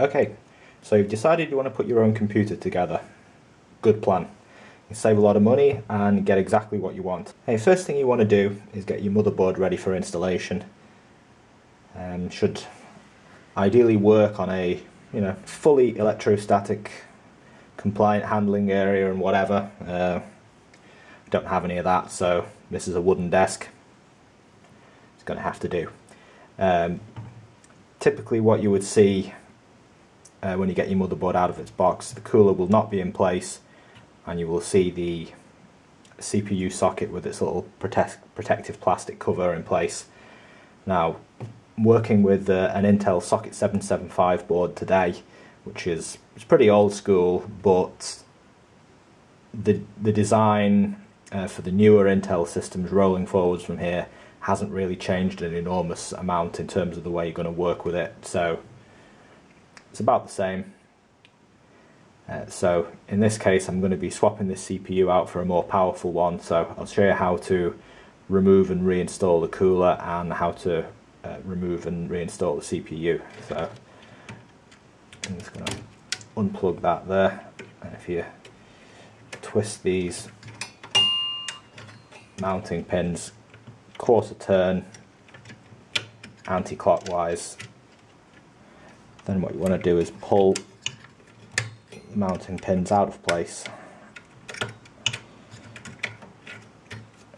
Okay, so you've decided you want to put your own computer together. Good plan. You save a lot of money and get exactly what you want. Hey, first thing you want to do is get your motherboard ready for installation. Should ideally work on a fully electrostatic compliant handling area and whatever. Don't have any of that, so this is a wooden desk. It's going to have to do. Typically what you would see when you get your motherboard out of its box, the cooler will not be in place, and you will see the CPU socket with its little protective plastic cover in place. Now, I'm working with an Intel Socket 775 board today, which is pretty old school, but the design for the newer Intel systems rolling forwards from here hasn't really changed an enormous amount in terms of the way you're going to work with it, so it's about the same. So in this case I'm going to be swapping this CPU out for a more powerful one, so I'll show you how to remove and reinstall the cooler and how to remove and reinstall the CPU. So I'm just going to unplug that there, and if you twist these mounting pins quarter turn anti-clockwise, then what you want to do is pull the mounting pins out of place,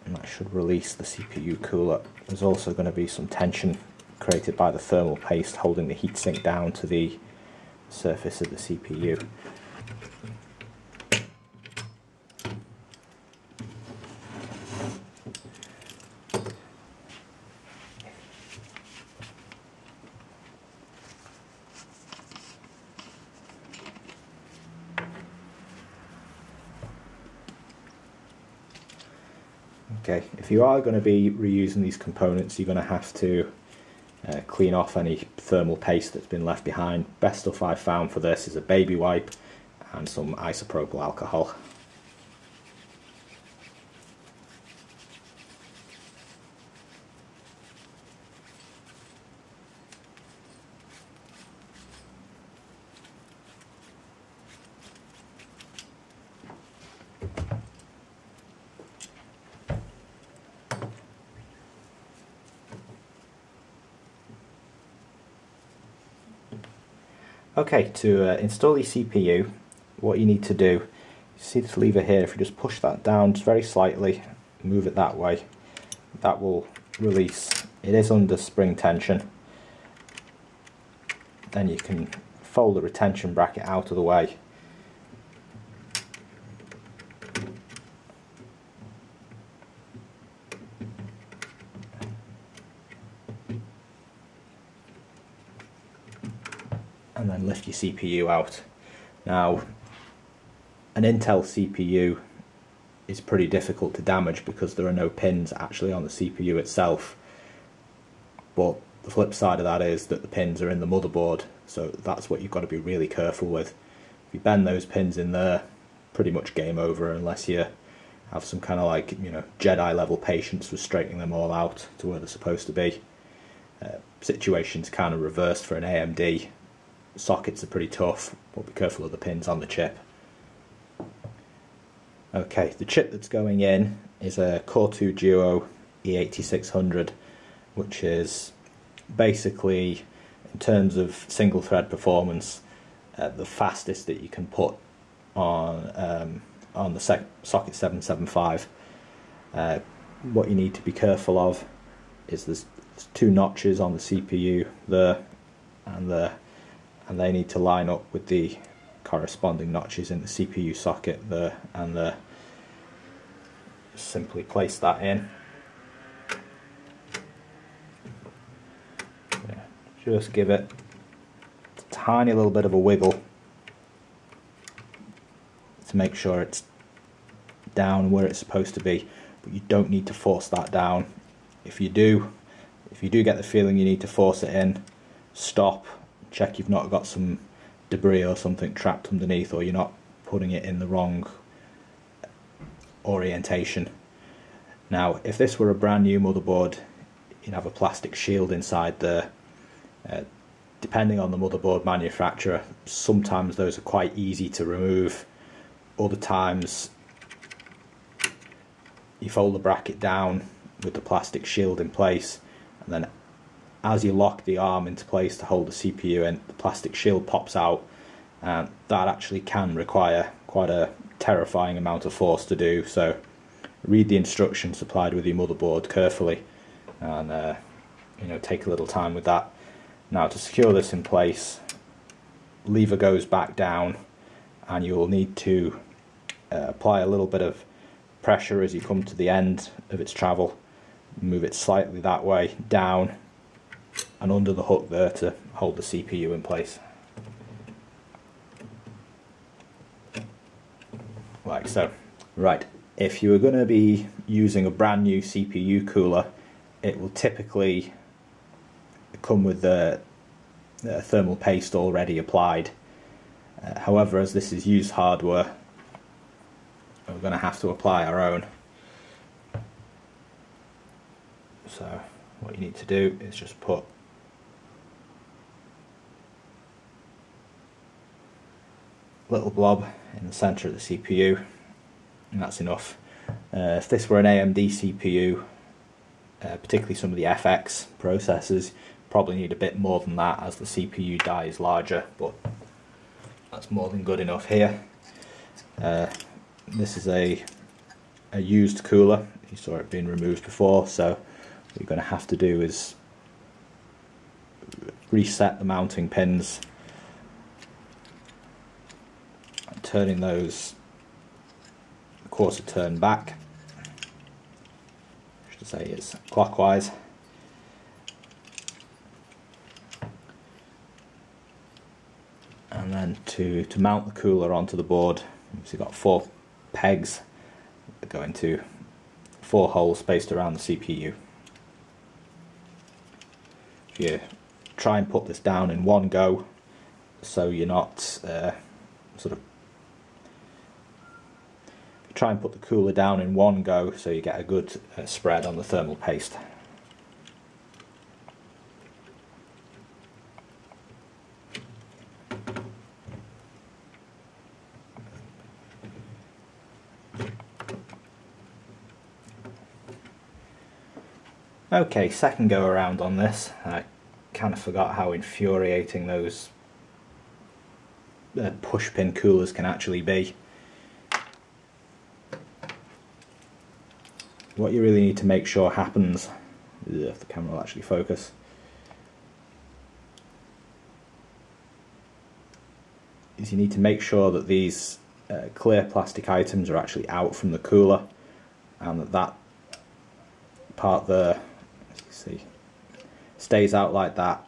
and that should release the CPU cooler. There's also going to be some tension created by the thermal paste holding the heatsink down to the surface of the CPU. Okay, if you are going to be reusing these components, you're going to have to clean off any thermal paste that's been left behind. Best stuff I've found for this is a baby wipe and some isopropyl alcohol. Okay, to install your CPU, what you need to do, you see this lever here, if you just push that down just very slightly, move it that way, that will release. It is under spring tension. Then you can fold the retention bracket out of the way. And then lift your CPU out. Now, an Intel CPU is pretty difficult to damage because there are no pins actually on the CPU itself, but the flip side of that is that the pins are in the motherboard, so that's what you've got to be really careful with. If you bend those pins in there, pretty much game over, unless you have some kind of Jedi level patience with straightening them all out to where they're supposed to be. Situation's kind of reversed for an AMD. Sockets are pretty tough, but be careful of the pins on the chip. Okay, the chip that's going in is a Core 2 Duo E8600, which is basically, in terms of single thread performance, the fastest that you can put on the Socket 775. What you need to be careful of is there's two notches on the CPU there and there, and they need to line up with the corresponding notches in the CPU socket there and there. Simply place that in. Just give it a tiny little bit of a wiggle to make sure it's down where it's supposed to be, but you don't need to force that down. If you do get the feeling you need to force it in, stop. Check you've not got some debris or something trapped underneath, or you're not putting it in the wrong orientation. Now, if this were a brand new motherboard, you'd have a plastic shield inside there. depending on the motherboard manufacturer, sometimes those are quite easy to remove. Other times you fold the bracket down with the plastic shield in place, and then as you lock the arm into place to hold the CPU in, the plastic shield pops out, and that actually can require quite a terrifying amount of force to do. So read the instructions supplied with your motherboard carefully, and take a little time with that. Now, to secure this in place, lever goes back down, and you will need to apply a little bit of pressure as you come to the end of its travel. Move it slightly that way, down and under the hook there to hold the CPU in place. Like so. Right, if you are going to be using a brand new CPU cooler, it will typically come with the thermal paste already applied. However, as this is used hardware, we're going to have to apply our own. So what you need to do is just put a little blob in the centre of the CPU, and that's enough. If this were an AMD CPU, particularly some of the FX processors, probably need a bit more than that as the CPU die is larger, but that's more than good enough here. This is a used cooler. You saw it being removed before, so what you're going to have to do is reset the mounting pins, turning those a quarter turn back, I should say it's clockwise. And then to mount the cooler onto the board, you've got 4 pegs that go into 4 holes spaced around the CPU. If you try and put this down in one go, so you're not try and put the cooler down in one go so you get a good spread on the thermal paste. Okay, second go around on this. I kind of forgot how infuriating those push pin coolers can actually be. What you really need to make sure happens, if the camera will actually focus, is you need to make sure that these clear plastic items are actually out from the cooler, and that part there, as you see, stays out like that,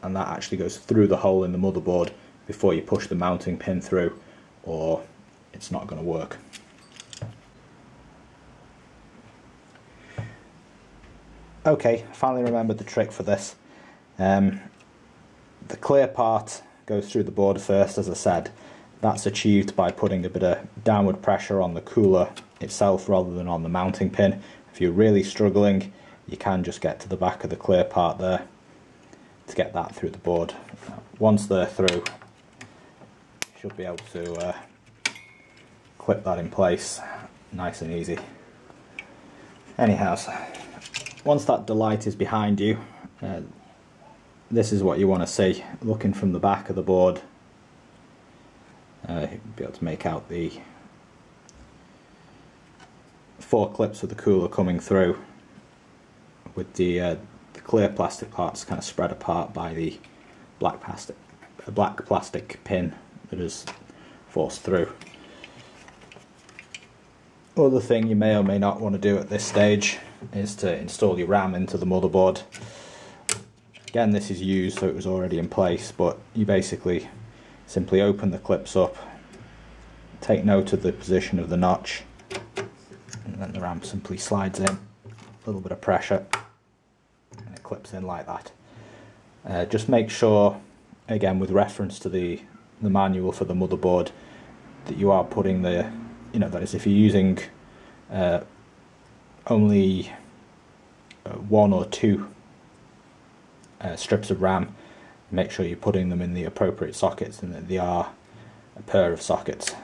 and that actually goes through the hole in the motherboard before you push the mounting pin through, or it's not going to work. Okay, I finally remembered the trick for this. The clear part goes through the board first, as I said. That's achieved by putting a bit of downward pressure on the cooler itself rather than on the mounting pin. If you're really struggling, you can just get to the back of the clear part there to get that through the board. Once they're through, you should be able to clip that in place nice and easy. Anyhow, once that delight is behind you, this is what you want to see. Looking from the back of the board, you'll be able to make out the 4 clips of the cooler coming through, with the clear plastic parts kind of spread apart by the black plastic pin that is forced through. Other thing you may or may not want to do at this stage is to install your RAM into the motherboard. Again, this is used, so it was already in place, but you basically simply open the clips up, take note of the position of the notch, and then the RAM simply slides in, a little bit of pressure, and it clips in like that. Just make sure, again with reference to the manual for the motherboard, that you are putting the, that is, if you're using only 1 or 2 strips of RAM, Make sure you're putting them in the appropriate sockets and that they are a pair of sockets.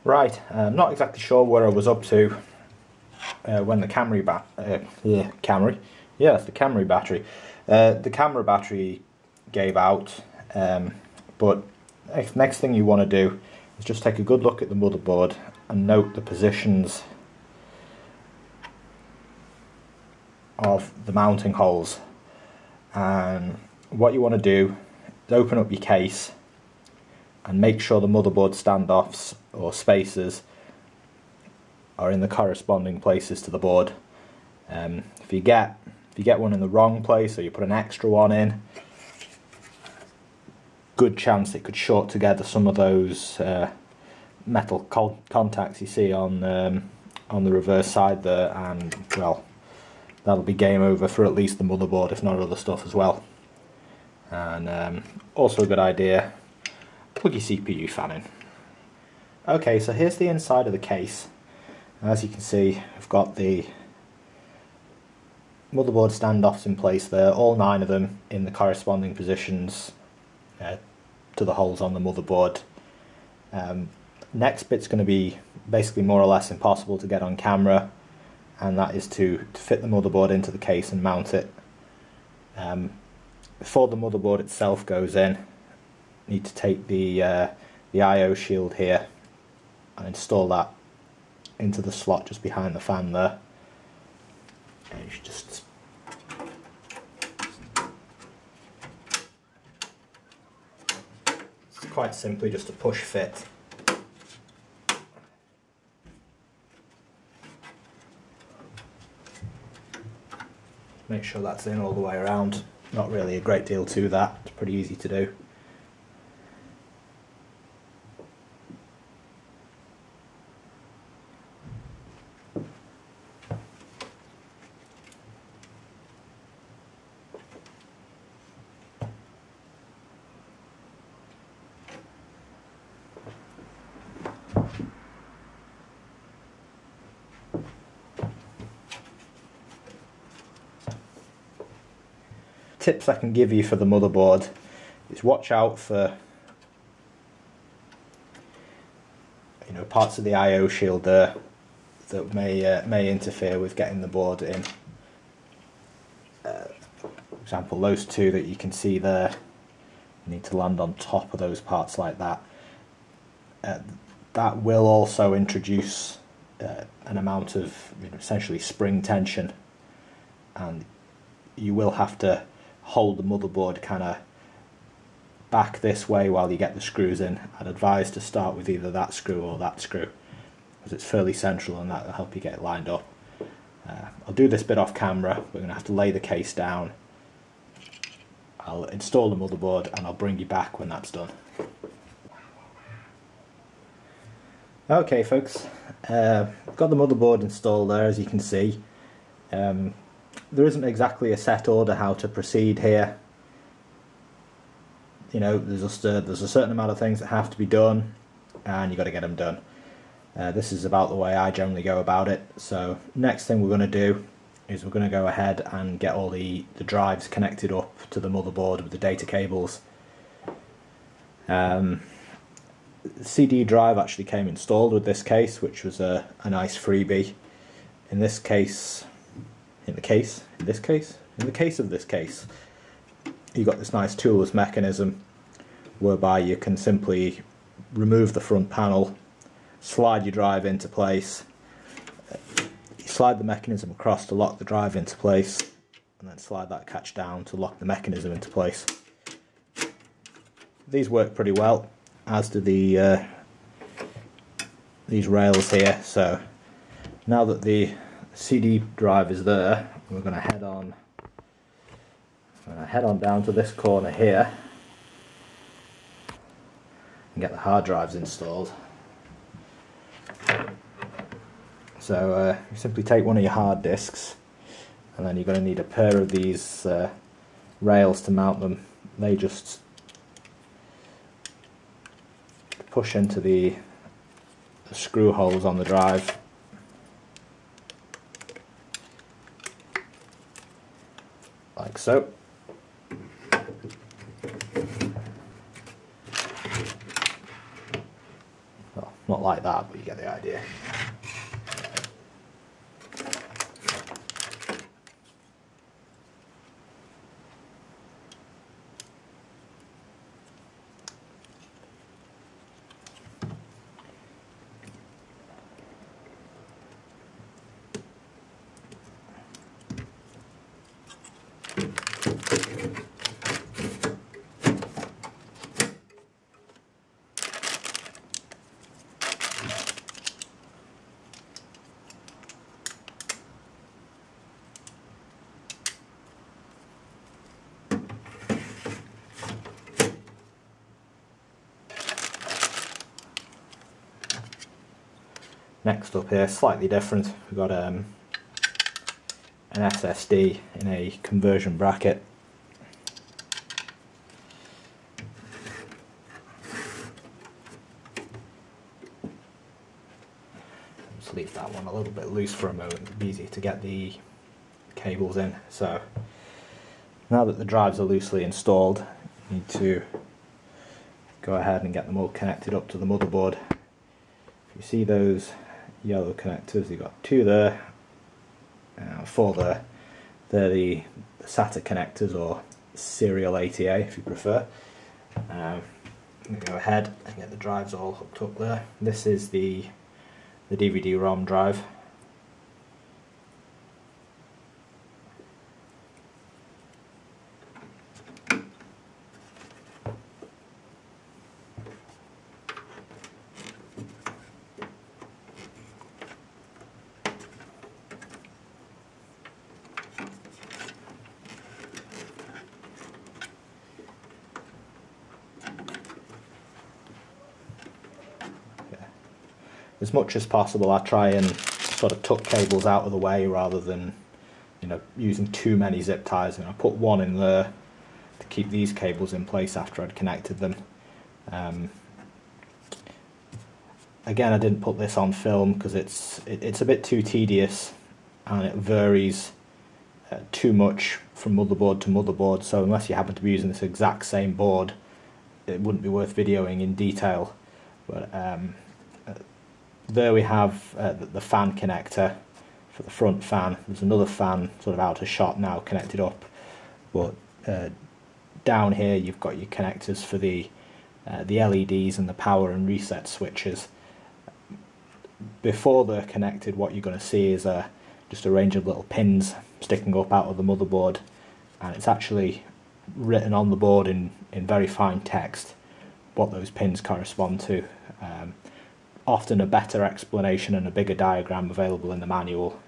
Right, I'm not exactly sure where I was up to when the Camry the camera battery gave out, but next thing you want to do is just take a good look at the motherboard and note the positions of the mounting holes. And what you want to do is open up your case and make sure the motherboard standoffs or spacers are in the corresponding places to the board. If you get one in the wrong place, or you put an extra one in, good chance it could short together some of those metal contacts you see on the reverse side there, and well, that'll be game over for at least the motherboard, if not other stuff as well. And also a good idea, plug your CPU fan in. Okay, so here's the inside of the case. As you can see, I've got the motherboard standoffs in place there, all 9 of them in the corresponding positions to the holes on the motherboard. Next bit's going to be basically more or less impossible to get on camera, and that is to fit the motherboard into the case and mount it. Before the motherboard itself goes in, you need to take the I/O shield here and install that into the slot just behind the fan there. And you should just it's quite simply just a push fit. Make sure that's in all the way around. Not really a great deal to that, it's pretty easy to do. Tips I can give you for the motherboard is watch out for parts of the I/O shield there that may interfere with getting the board in. For example, those 2 that you can see there, you need to land on top of those parts like that. That will also introduce an amount of essentially spring tension, and you will have to hold the motherboard kind of back this way while you get the screws in. I'd advise to start with either that screw or that screw, because it's fairly central and that will help you get it lined up. I'll do this bit off camera. We're going to have to lay the case down. I'll install the motherboard and I'll bring you back when that's done. Okay folks, I've got the motherboard installed there, as you can see. There isn't exactly a set order how to proceed here. There's a certain amount of things that have to be done, and you've got to get them done. This is about the way I generally go about it. So next thing we're going to do is we're going to go ahead and get all the drives connected up to the motherboard with the data cables. The CD drive actually came installed with this case, which was a nice freebie. In the case of this case, you've got this nice toolless mechanism whereby you can simply remove the front panel, slide your drive into place, you slide the mechanism across to lock the drive into place, and then slide that catch down to lock the mechanism into place. These work pretty well, as do these rails here. So now that the CD drive is there, we're going to head on down to this corner here and get the hard drives installed. So you simply take one of your hard disks, and then you're going to need a pair of these rails to mount them. They just push into the screw holes on the drive. so. Well, not like that, but you get the idea. Next up here, slightly different, we've got an SSD in a conversion bracket. Just leave that one a little bit loose for a moment, it'll be easy to get the cables in. So now that the drives are loosely installed, you need to go ahead and get them all connected up to the motherboard. If you see those yellow connectors, you've got two there, four there. They're the Sata connectors, or serial ATA if you prefer. I'm going to go ahead and get the drives all hooked up there. This is the DVD-ROM drive. As much as possible, I try and sort of tuck cables out of the way rather than, you know, using too many zip ties. And I put one in there to keep these cables in place after I'd connected them. Again, I didn't put this on film because it's a bit too tedious and it varies too much from motherboard to motherboard. So unless you happen to be using this exact same board, it wouldn't be worth videoing in detail. But there we have the fan connector for the front fan. There's another fan sort of out of shot now connected up, but down here you've got your connectors for the LEDs and the power and reset switches. Before they're connected, what you're going to see is just a range of little pins sticking up out of the motherboard, and it's actually written on the board in very fine text what those pins correspond to. Often a better explanation and a bigger diagram available in the manual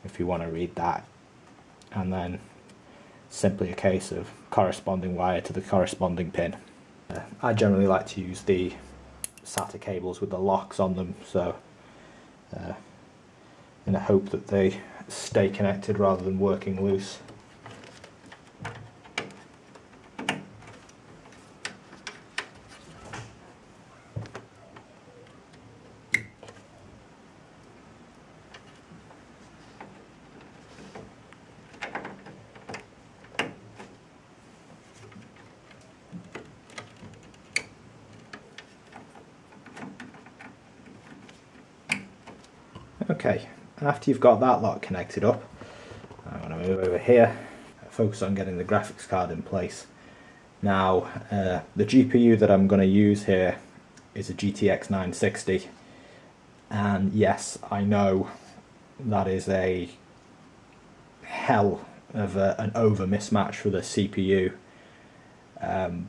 if you want to read that, and then simply a case of corresponding wire to the corresponding pin. I generally like to use the SATA cables with the locks on them, so in a hope that they stay connected rather than working loose. Okay, after you've got that lot connected up, I'm going to move over here, focus on getting the graphics card in place. Now, the GPU that I'm going to use here is a GTX 960, and yes, I know that is a hell of an over mismatch for the CPU,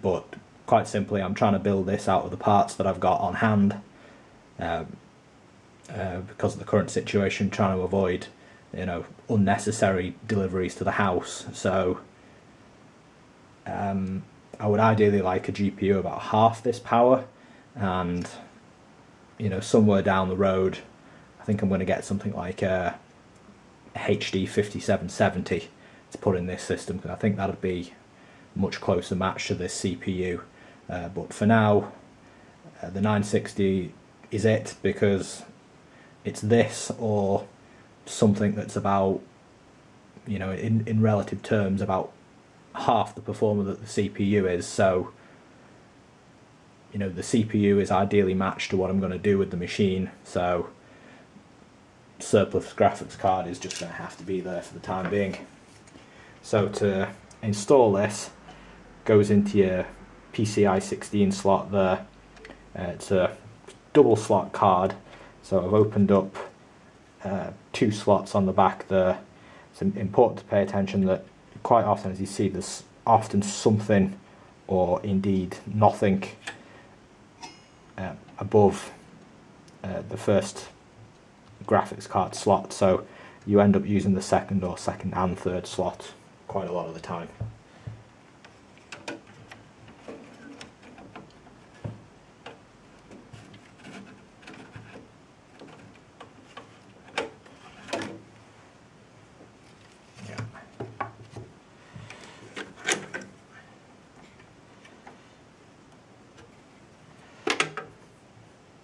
but quite simply I'm trying to build this out of the parts that I've got on hand. Because of the current situation, trying to avoid, you know, unnecessary deliveries to the house. So I would ideally like a GPU about half this power, and you know, somewhere down the road I think I'm going to get something like a HD 5770 to put in this system, because I think that would be a much closer match to this CPU. But for now, the 960 is it, because it's this or something that's about, you know, in relative terms, about half the performer that the CPU is, so you know, the CPU is ideally matched to what I'm going to do with the machine, so surplus graphics card is just going to have to be there for the time being. So to install this, goes into your PCI 16 slot there. It's a double slot card, so I've opened up 2 slots on the back there. It's important to pay attention that quite often, as you see, there's often something or indeed nothing above the first graphics card slot, so you end up using the second and third slot quite a lot of the time.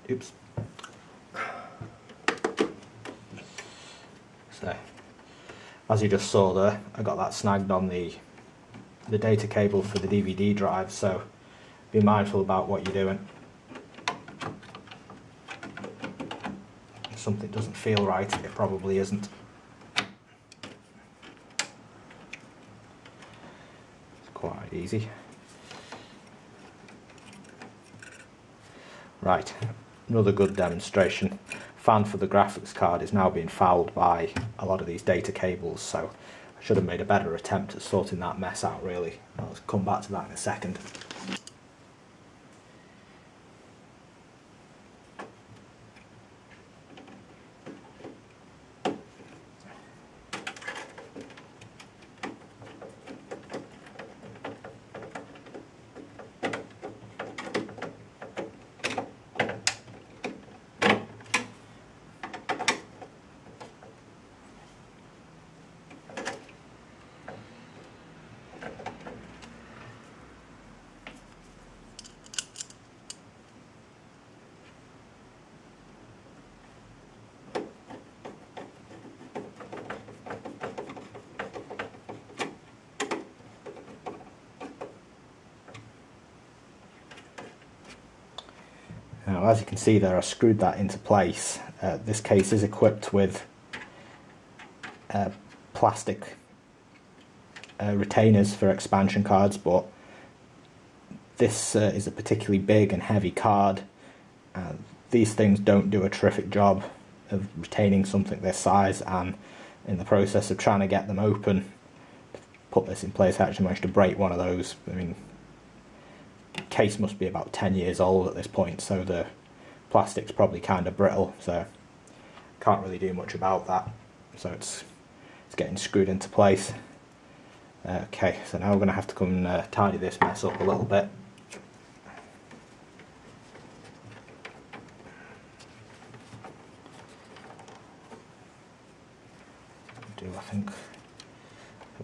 Oops. So, as you just saw there, I got that snagged on the data cable for the DVD drive, so be mindful about what you're doing. If something doesn't feel right, it probably isn't. It's quite easy. Right. Another good demonstration. Fan for the graphics card is now being fouled by a lot of these data cables, so I should have made a better attempt at sorting that mess out really. I'll come back to that in a second. Now, as you can see there, I screwed that into place. This case is equipped with plastic retainers for expansion cards, but this is a particularly big and heavy card. These things don't do a terrific job of retaining something this size, and in the process of trying to get them open, to put this in place, I actually managed to break one of those. I mean, case must be about 10 years old at this point, so the plastic's probably kind of brittle, so can't really do much about that. So it's getting screwed into place. Okay, so now we're going to have to come and tidy this mess up a little bit. I think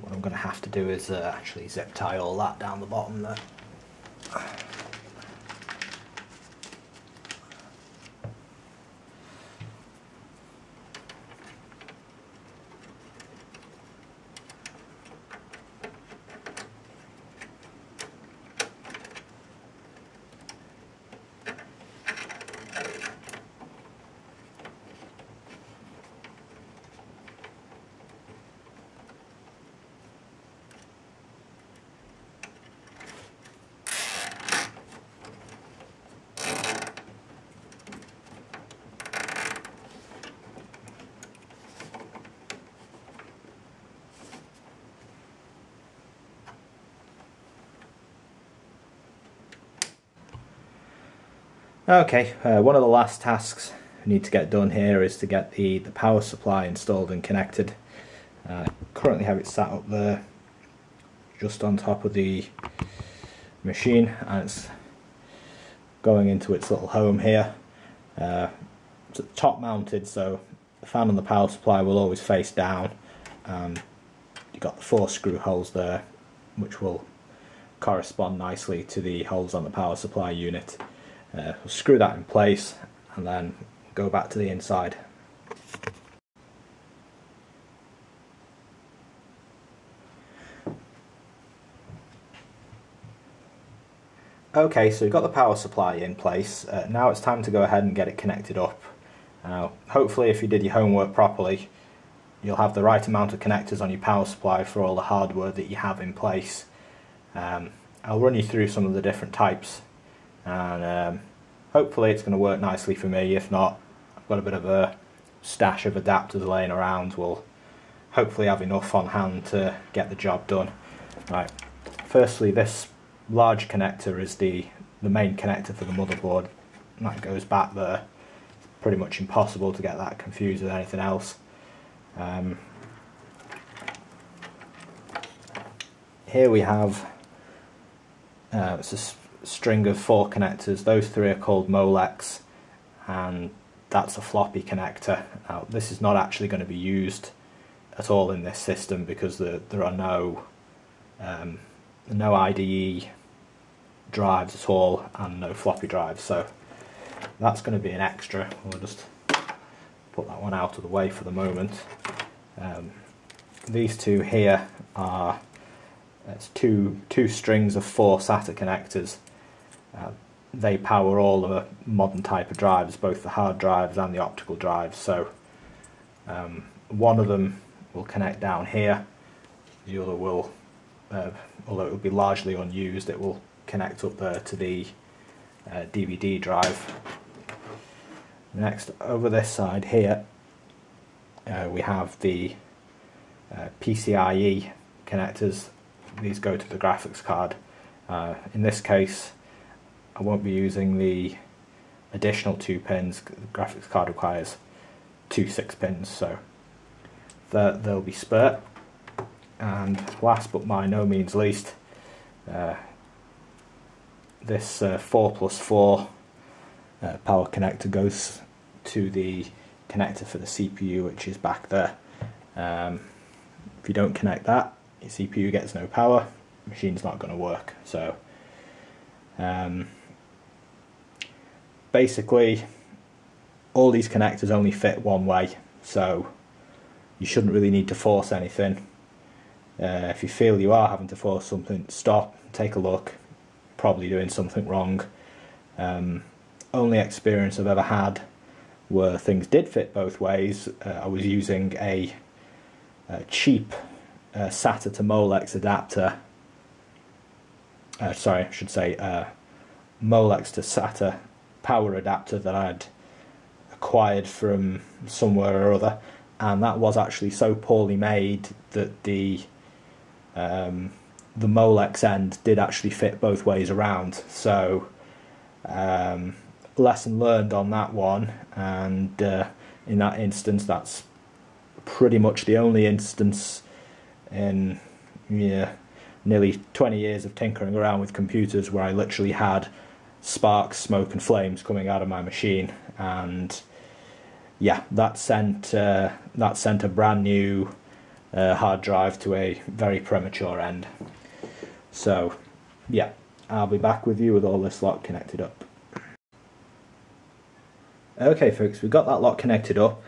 what I'm going to have to do is actually zip tie all that down the bottom there. Okay, one of the last tasks we need to get done here is to get the power supply installed and connected. Currently have it sat up there just on top of the machine, and it's going into its little home here. It's top mounted, so the fan and the power supply will always face down. You've got the 4 screw holes there, which will correspond nicely to the holes on the power supply unit. We'll screw that in place and then go back to the inside. Okay, so we've got the power supply in place. Now it's time to go ahead and get it connected up. Hopefully if you did your homework properly, you'll have the right amount of connectors on your power supply for all the hardware that you have in place. I'll run you through some of the different types, and hopefully it's going to work nicely for me. If not, I've got a bit of a stash of adapters laying around. We'll hopefully have enough on hand to get the job done. Right. Firstly, this large connector is the main connector for the motherboard, and that goes back there. It's pretty much impossible to get that confused with anything else. Here we have it's a string of 4 connectors. Those 3 are called Molex, and that's a floppy connector. Now, this is not actually going to be used at all in this system because there are no IDE drives at all and no floppy drives, so that's going to be an extra. We'll just put that one out of the way for the moment. These 2 here are two strings of 4 Sata connectors. They power all the modern type of drives, both the hard drives and the optical drives. So one of them will connect down here, the other will, although it will be largely unused, it will connect up there to the DVD drive. Next, over this side here, we have the PCIe connectors. These go to the graphics card. In this case, I won't be using the additional 2 pins. The graphics card requires 2 6-pins, so they'll be spare. And last but by no means least, this 4+4 power connector goes to the connector for the CPU, which is back there. If you don't connect that, your CPU gets no power, the machine's not going to work. So basically all these connectors only fit one way, so you shouldn't really need to force anything. If you feel you are having to force something, stop, take a look, probably doing something wrong. Only experience I've ever had where things did fit both ways, I was using a cheap SATA to Molex adapter, sorry, I should say Molex to SATA power adapter that I'd acquired from somewhere or other, and that was actually so poorly made that the Molex end did actually fit both ways around. So lesson learned on that one, and in that instance that's pretty much the only instance in nearly 20 years of tinkering around with computers where I literally had sparks, smoke and flames coming out of my machine. And yeah, that sent a brand new hard drive to a very premature end. So yeah, I'll be back with you with all this lot connected up. Okay folks, we've got that lot connected up.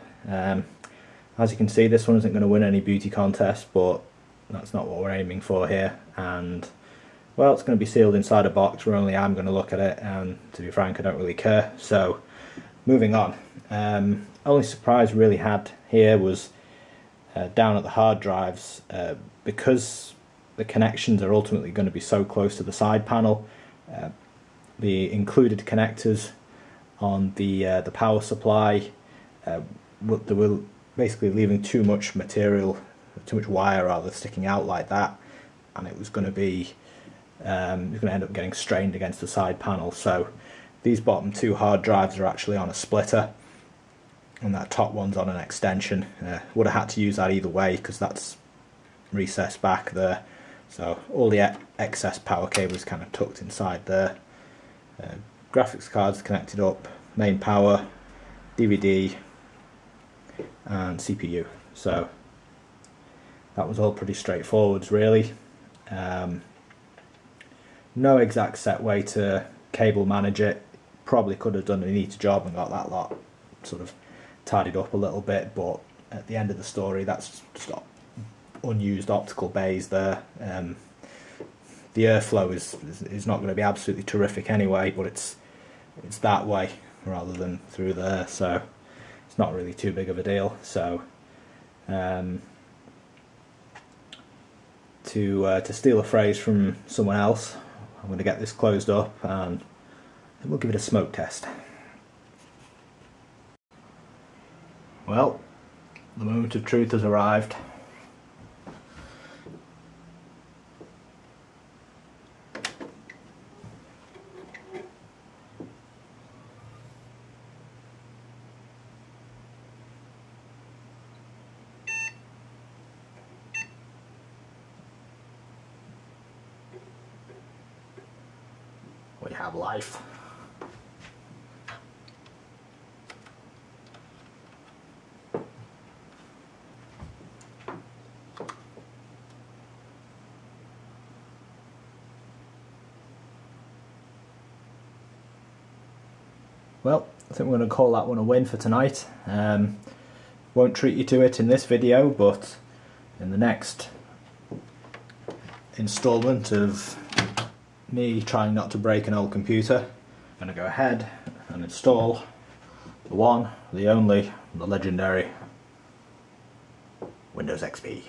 As you can see, this one isn't going to win any beauty contest, but that's not what we're aiming for here. And well, it's going to be sealed inside a box where only I'm going to look at it, and to be frank, I don't really care. So moving on. Only surprise we really had here was down at the hard drives, because the connections are ultimately going to be so close to the side panel. The included connectors on the power supply, they were basically leaving too much material, too much wire rather, sticking out like that, and it was going to be you're going to end up getting strained against the side panel. So these bottom 2 hard drives are actually on a splitter, and that top one's on an extension. Would have had to use that either way because that's recessed back there. So all the excess power cable is kind of tucked inside there. Graphics cards connected up, main power, DVD and CPU. So that was all pretty straightforward really. No exact set way to cable manage it. Probably could have done a neater job and got that lot sort of tidied up a little bit, but at the end of the story, that's just unused optical bays there. the airflow is not going to be absolutely terrific anyway, but it's that way rather than through there, so it's not really too big of a deal. So to steal a phrase from someone else, I'm going to get this closed up and we'll give it a smoke test. Well, the moment of truth has arrived. We have life. Well, I think we're going to call that one a win for tonight. Won't treat you to it in this video, but in the next installment of me trying not to break an old computer, I'm going to go ahead and install the one, the only, the legendary Windows XP.